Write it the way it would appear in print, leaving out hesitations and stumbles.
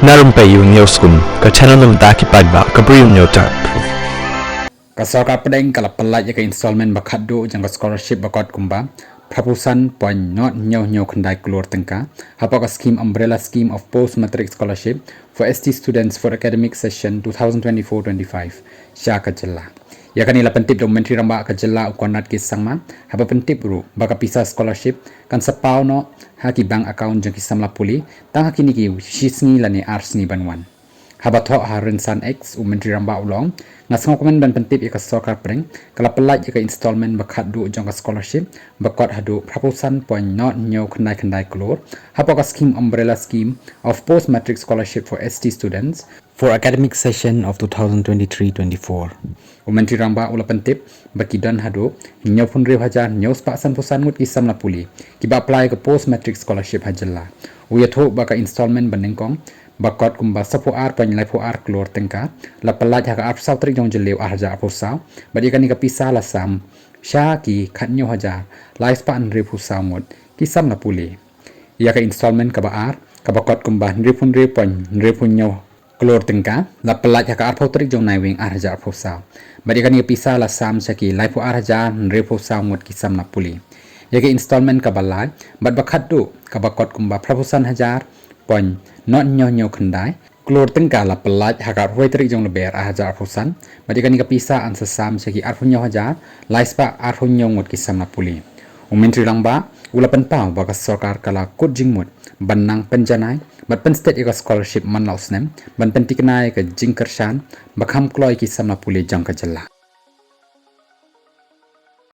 Na Rympei U ke channel nabynta paidbah Bri U Hynñiewtrep. Kasarka pedeng kalau pelaj ke installment bakado jang scholarship bakot kumba propusan point not nyoh kendai keluar tengka apa scheme umbrella scheme of post matric scholarship for ST students for academic session 2024-25 sya ka jylla ya kan ila pentip dokumentari ramba ka jylla ukonat ki sangma apa pentip ru baka pisa scholarship kan sepau no haki bank account jang ki samla puli tang hakini ki shisngi lani arsni banwan habathok harinsan x menteri ramba ulong ngasang komen ban pentip ika sokar preng kala pelaj ika installment bakhat du jong ka scholarship bakot hadu propusan point not nyoh kendai keluar hapa ka scheme umbrella scheme of post matric scholarship for ST students for academic session of 2023-24 menteri ramba ula pentip bakidan hadu nyoh pun hajar nyoh paksan pusan ngut isam la puli kiba apply ke post matric scholarship hajalla uyatho baka installment banengkong bakot kumba sapu ar panilai pu ar keluar tengka la pelaj haka ar saw trik jong jelew arja apu saw badi kan ka pisa la sam syaki khynnah hajar lais pa andre pu samut kisam la pule ya ka installment ka baar ka bakot kumba andre pon andre punyo keluar tengka la pelaj haka ar saw trik jong nai wing arja apu saw badi kan ka pisa la sam syaki lai pu arja andre pu samut kisam la pule ya ka installment ka balai bad bakhat du ka bakot kumba propusan hajar pon not nyoh kendai keluar tengka la pelaj hakar huai trik jong leber hajar pusan badi kan ka pisa an sesam segi arhunyo hajar laispa arhunyo ngut kisam la puli menteri langba ula penpau baka sarkar kala kut jingmut banang penjanai bat pen state ika scholarship man lausnem ban pentiknai ke jing Kyrshan bakham kloi kisam la puli jang ka jylla